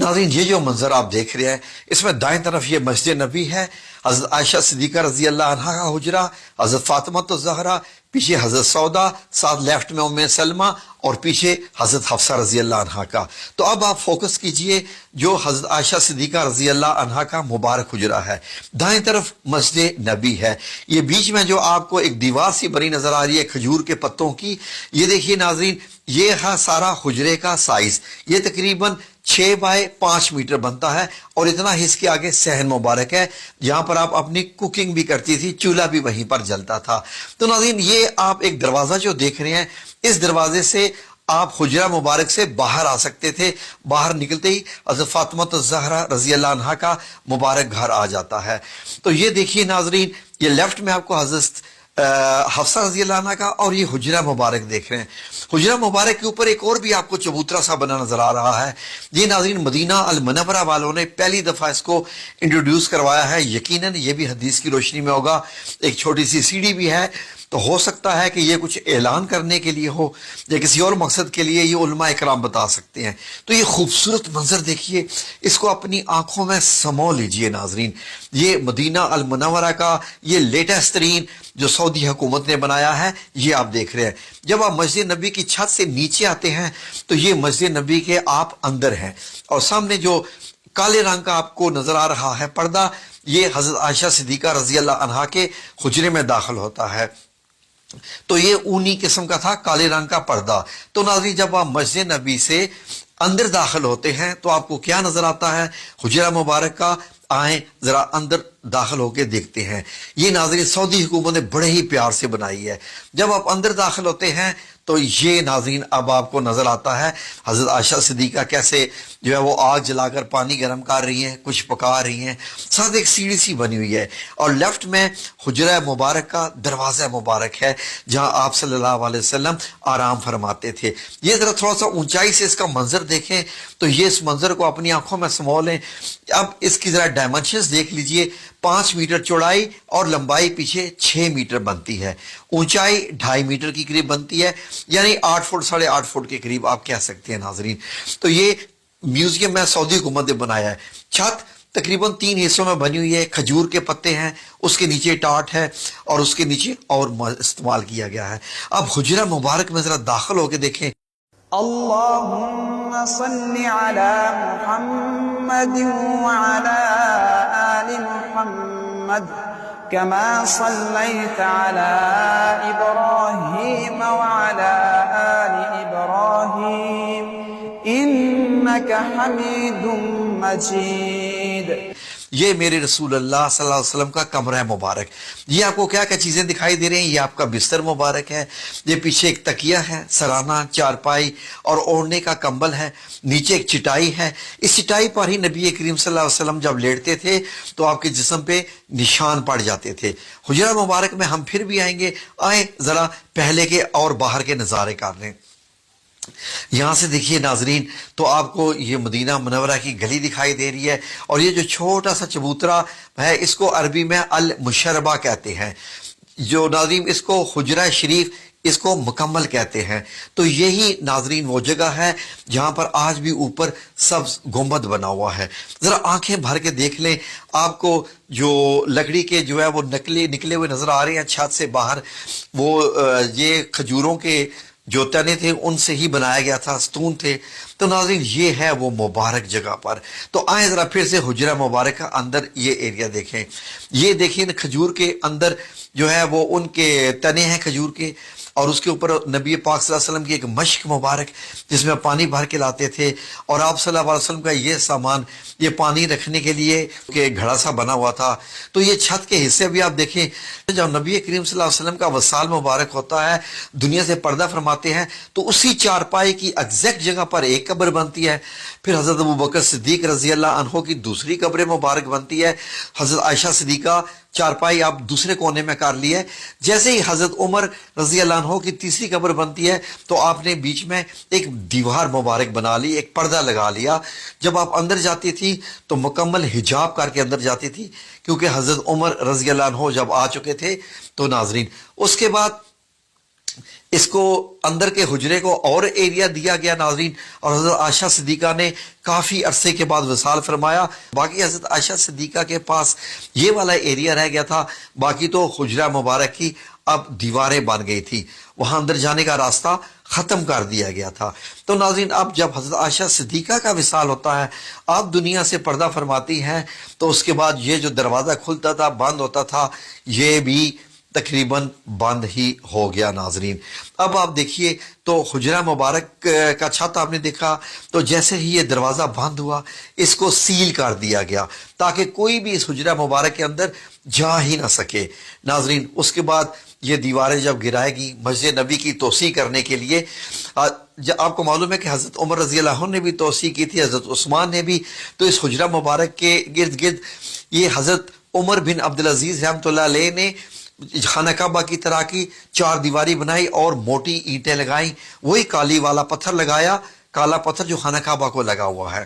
नाज़रीन, ये जो मंजर आप देख रहे हैं, इसमें दाएं तरफ ये मस्जिद नबी है, हज़रत आयशा सिद्दीक़ा रज़ी अल्लाह अन्हा का हुजरा, हज़रत फातिमा तो ज़हरा, पीछे हज़रत सौदा, साथ लेफ्ट में उम्मे सलमा और पीछे हज़रत हफ्सा रज़ी अल्लाह अन्हा का। तो अब आप फोकस कीजिए जो हज़रत आयशा सिद्दीक़ा रज़ी अल्लाह अन्हा का मुबारक हुजरा है, दाएं तरफ मस्जिद नबी है। ये बीच में जो आपको एक दीवार सी बनी नजर आ रही है खजूर के पत्तों की, ये देखिए नाज़रीन, ये है सारा हुजरे का साइज। ये तकरीबन 6 बाय 5 मीटर बनता है और इतना ही इसके आगे सहन मुबारक है जहां पर आप अपनी कुकिंग भी करती थी, चूल्हा भी वहीं पर जलता था। तो नाज़रीन, ये आप एक दरवाजा जो देख रहे हैं, इस दरवाजे से आप हुजरा मुबारक से बाहर आ सकते थे। बाहर निकलते ही हज़रत फातिमा ज़हरा रज़ी अल्लाह अन्हा का मुबारक घर आ जाता है। तो ये देखिए नाज़रीन, ये लेफ्ट में आपको हज़रत हफ्सा रज़ी अल्लाह अन्हा का और ये हुजरा मुबारक देख रहे हैं। हुजरा मुबारक के ऊपर एक और भी आपको चबूतरा सा बना नजर आ रहा है। ये नाज़रीन मदीना अल मुनव्वरा वालों ने पहली दफा इसको इंट्रोड्यूस करवाया है। यकीनन ये भी हदीस की रोशनी में होगा। एक छोटी सी सीढ़ी भी है, तो हो सकता है कि ये कुछ ऐलान करने के लिए हो या किसी और मकसद के लिए, ये उलमा इकराम बता सकते हैं। तो ये खूबसूरत मंजर देखिए, इसको अपनी आंखों में समो लीजिए नाजरीन। ये मदीना अल मुनव्वरा का ये लेटेस्ट तरीन जो सऊदी हुकूमत ने बनाया है, ये आप देख रहे हैं। जब आप मस्जिद नबी की छत से नीचे आते हैं तो ये मस्जिद नबी के आप अंदर हैं और सामने जो काले रंग का आपको नजर आ रहा है पर्दा, ये हजरत आयशा सिद्दीका रजी अल्लाह अन्हा के हुजरे में दाखिल होता है। तो ये ऊनी किस्म का था, काले रंग का पर्दा। तो नाज़रीन, जब आप मस्जिद नबी से अंदर दाखिल होते हैं तो आपको क्या नजर आता है? हुजरा मुबारक का। आए जरा अंदर दाखिल होके देखते हैं। ये नाज़रीन सऊदी हुकूमत ने बड़े ही प्यार से बनाई है। जब आप अंदर दाखिल होते हैं तो ये नाज़रीन अब आपको नजर आता है हजरत आयशा सिद्दीका कैसे जो है वो आग जलाकर पानी गर्म कर रही हैं, कुछ पका रही हैं, साथ एक सीढ़ी सी बनी हुई है और लेफ्ट में हुजरा मुबारक का दरवाज़ा मुबारक है जहां आप सल्लल्लाहु अलैहि वसल्लम आराम फरमाते थे। ये जरा थोड़ा सा ऊंचाई से इसका मंजर देखें तो ये इस मंजर को अपनी आंखों में समो लें। अब इसकी जरा डायमेंशंस देख लीजिए। 5 मीटर चौड़ाई और लंबाई पीछे 6 मीटर बनती है, ऊंचाई 2.5 मीटर की करीब बनती है, यानी 8 फुट 8.5 फुट के करीब आप कह सकते हैं नाजरीन। तो ये म्यूजियम में सऊदी हुकूमत ने बनाया है। छत तकरीबन 3 हिस्सों में बनी हुई है, खजूर के पत्ते हैं, उसके नीचे टाट है और उसके नीचे और इस्तेमाल किया गया है। अब हुजरा मुबारक में जरा दाखिल होकर देखें। अल्लाहुम्मा सल्लि अला मुहम्मद व अला आलि मुहम्मद कमा सल्लैता अला इब्राहीम व अला आलि इब्राहीम इन्नका हमीदुम मजीद। ये मेरे रसूल अल्लाह सल्लल्लाहु अलैहि वसल्लम का कमरा मुबारक। ये आपको क्या क्या चीजें दिखाई दे रही हैं? ये आपका बिस्तर मुबारक है, ये पीछे एक तकिया है, सराना, चारपाई और ओढ़ने का कंबल है, नीचे एक चिटाई है। इस चिटाई पर ही नबी करीम सल्लल्लाहु अलैहि वसल्लम जब लेटते थे तो आपके जिस्म पे निशान पड़ जाते थे। हुजरा मुबारक में हम फिर भी आएंगे। आए जरा पहले के और बाहर के नजारे कर लें। यहां से देखिए नाजरीन, तो आपको ये मदीना मुनव्वरा की गली दिखाई दे रही है और ये जो छोटा सा चबूतरा है इसको अरबी में अल मुशर्रबा कहते हैं। जो नाजरीन इसको हुजरा शरीफ इसको मुकम्मल कहते हैं। तो यही नाजरीन वो जगह है जहां पर आज भी ऊपर सब्ज गुंबद बना हुआ है। जरा आंखें भर के देख लें, आपको जो लकड़ी के जो है वो निकले हुए नजर आ रहे हैं छत से बाहर, वो ये खजूरों के जो तने थे उनसे ही बनाया गया था, स्तून थे। तो नाज़रीन ये है वो मुबारक जगह पर। तो आए जरा फिर से हुजरा मुबारक का अंदर ये एरिया देखें। ये देखिए खजूर के अंदर जो है वो उनके तने हैं खजूर के और उसके ऊपर नबी पाक सल्लल्लाहु अलैहि वसल्लम की एक मश्क मुबारक जिसमें पानी भर के लाते थे और आप सल्लल्लाहु अलैहि वसल्लम का ये सामान, ये पानी रखने के लिए कि घड़ा सा बना हुआ था। तो ये छत के हिस्से भी आप देखें, जब नबी करीम सल्लल्लाहु अलैहि वसल्लम का वसाल मुबारक होता है, दुनिया से पर्दा फरमाते हैं, तो उसी चारपाई की एग्जैक्ट जगह पर एक कब्र बनती है। फिर हजरत अबू बकर सिद्दीक रजी अल्लाह अन्हो की दूसरी कब्र मुबारक बनती है। हजरत आयशा सिद्दीका चारपाई आप दूसरे कोने में कर ली है। जैसे ही हजरत उमर रजी अल्लाह अन्हो की तीसरी कब्र बनती है तो आपने बीच में एक दीवार मुबारक बना ली, एक पर्दा लगा लिया। जब आप अंदर जाती थी तो मुकम्मल हिजाब करके अंदर जाती थी, क्योंकि हजरत उमर रजी अल्लाह अन्हो जब आ चुके थे। तो नाजरीन उसके बाद اس کو اندر کے حجرے کو اور ایریا دیا گیا ناظرین، اور حضرت عائشہ صدیقہ نے کافی عرصے کے بعد وصال فرمایا. باقی حضرت عائشہ صدیقہ کے پاس یہ والا ایریا رہ گیا تھا، باقی تو حجرہ مبارک کی اب دیواریں بن گئی تھی، وہاں اندر جانے کا راستہ ختم کر دیا گیا تھا. تو ناظرین اب جب حضرت عائشہ صدیقہ کا وصال ہوتا ہے، آپ دنیا سے پردہ فرماتی ہیں، تو اس کے بعد یہ جو دروازہ کھلتا تھا بند ہوتا تھا یہ بھی تقریباً بند ہی ہو گیا ناظرین. اب آپ دیکھیے تو حجرہ مبارک کا چھت آپ نے دیکھا، تو جیسے ہی یہ دروازہ بند ہوا اس کو سیل کر دیا گیا تاکہ کوئی بھی اس حجرہ مبارک کے اندر جا ہی نہ سکے ناظرین. اس کے بعد یہ دیواریں جب گرائے گی مسجد نبی کی توسیع کرنے کے لیے، آپ کو معلوم ہے کہ حضرت عمر رضی اللہ عنہ نے بھی توسیع کی تھی، حضرت عثمان نے بھی. تو اس حجرہ مبارک کے گرد گرد یہ حضرت عمر بن عبدالعزیز رحمۃ اللہ علیہ نے خانہ کعبہ کی طرح کی 4 دیواری بنائی اور موٹی اینٹیں لگائیں، وہی کالی والا پتھر لگایا، کالا پتھر جو خانہ کعبہ کو لگا ہوا ہے.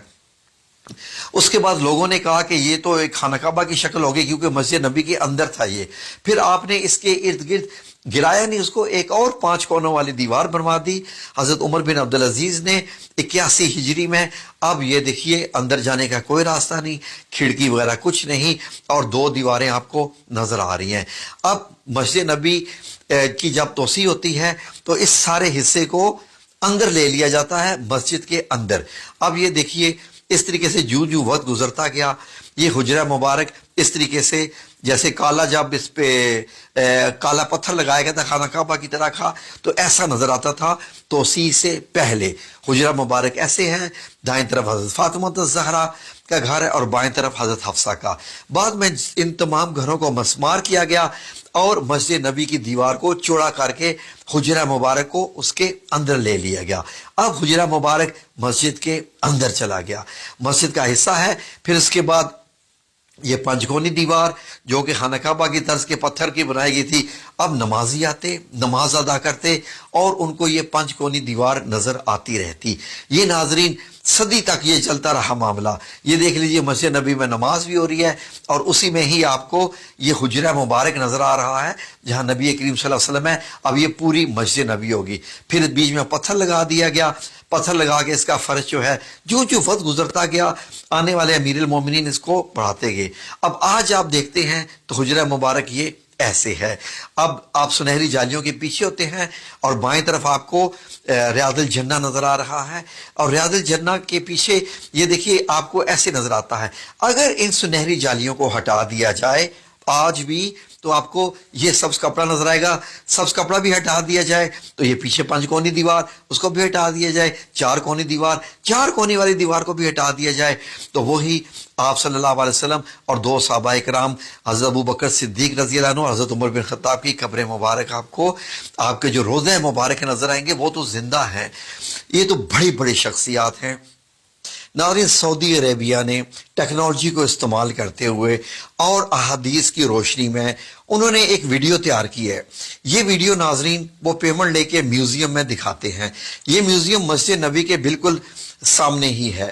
اس کے بعد لوگوں نے کہا کہ یہ تو ایک خانہ کعبہ کی شکل ہوگی کیونکہ مسجد نبی کے اندر تھا یہ. پھر آپ نے اس کے ارد گرد گرایا نہیں، اس کو ایک اور 5 کونوں والی دیوار بنوا دی حضرت عمر بن عبدالعزیز نے 81 ہجری میں. اب یہ دیکھیے اندر جانے کا کوئی راستہ نہیں، کھڑکی وغیرہ کچھ نہیں، اور 2 دیواریں آپ کو نظر آ رہی ہیں. اب مسجد نبی کی جب توسیع ہوتی ہے تو اس سارے حصے کو اندر لے لیا جاتا ہے مسجد کے اندر. اب یہ دیکھیے اس طریقے سے جو وقت گزرتا گیا یہ حجرہ مبارک اس طریقے سے جیسے کالا، جب اس پہ کالا پتھر لگایا گیا تھا خانہ کعبہ کی طرح کا تو ایسا نظر آتا تھا. توسیع سے پہلے حجرہ مبارک ایسے ہے، دائیں طرف حضرت فاطمہ الزہرا کا گھر ہے اور بائیں طرف حضرت حفصہ کا. بعد میں ان تمام گھروں کو مسمار کیا گیا اور مسجد نبی کی دیوار کو چوڑا کر کے حجرہ مبارک کو اس کے اندر لے لیا گیا. اب حجرہ مبارک مسجد کے اندر چلا گیا، مسجد کا حصہ ہے. پھر اس کے بعد یہ 5 کونی دیوار جو کہ خانہ کعبہ کی طرز کے پتھر کی بنائی گئی تھی، اب نمازی آتے نماز ادا کرتے اور ان کو یہ 5 کونی دیوار نظر آتی رہتی. یہ ناظرین صدی تک یہ چلتا رہا معاملہ. یہ دیکھ لیجئے مسجد نبی میں نماز بھی ہو رہی ہے اور اسی میں ہی آپ کو یہ حجرہ مبارک نظر آ رہا ہے جہاں نبی کریم صلی اللہ علیہ وسلم ہے. اب یہ پوری مسجد نبی ہوگی. پھر بیچ میں پتھر لگا دیا گیا، پتھر لگا کے اس کا فرش جو ہے جو وقت گزرتا گیا آنے والے امیر المومنین اس کو بڑھاتے گئے. اب آج آپ دیکھتے ہیں تو حجرہ مبارک یہ ایسے ہے. اب آپ سنہری جالیوں کے پیچھے ہوتے ہیں اور بائیں طرف آپ کو ریاض الجنہ نظر آ رہا ہے، اور ریاض الجنہ کے پیچھے یہ دیکھیے آپ کو ایسے نظر آتا ہے. اگر ان سنہری جالیوں کو ہٹا دیا جائے آج بھی تو آپ کو یہ سبز کپڑا نظر آئے گا. سبز کپڑا بھی ہٹا دیا جائے تو یہ پیچھے 5 کونی دیوار اس کو بھی ہٹا دیا جائے، 4 کونی دیوار 4 کونی والی دیوار کو بھی ہٹا دیا جائے تو وہی آپ صلی اللہ علیہ وسلم اور 2 صحابہ کرام حضرت ابو بکر صدیق رضی اللہ عنہ اور حضرت عمر بن خطاب کی قبر مبارک آپ کو آپ کے جو روضہ مبارک نظر آئیں گے وہ تو زندہ ہیں. یہ تو بڑی بڑی شخصیات ہیں ناظرین. سعودی عربیہ نے ٹیکنالوجی کو استعمال کرتے ہوئے اور احادیث کی روشنی میں انہوں نے ایک ویڈیو تیار کی ہے. یہ ویڈیو ناظرین وہ پیمنٹ لے کے میوزیم میں دکھاتے ہیں. یہ میوزیم مسجد نبی کے بالکل سامنے ہی ہے.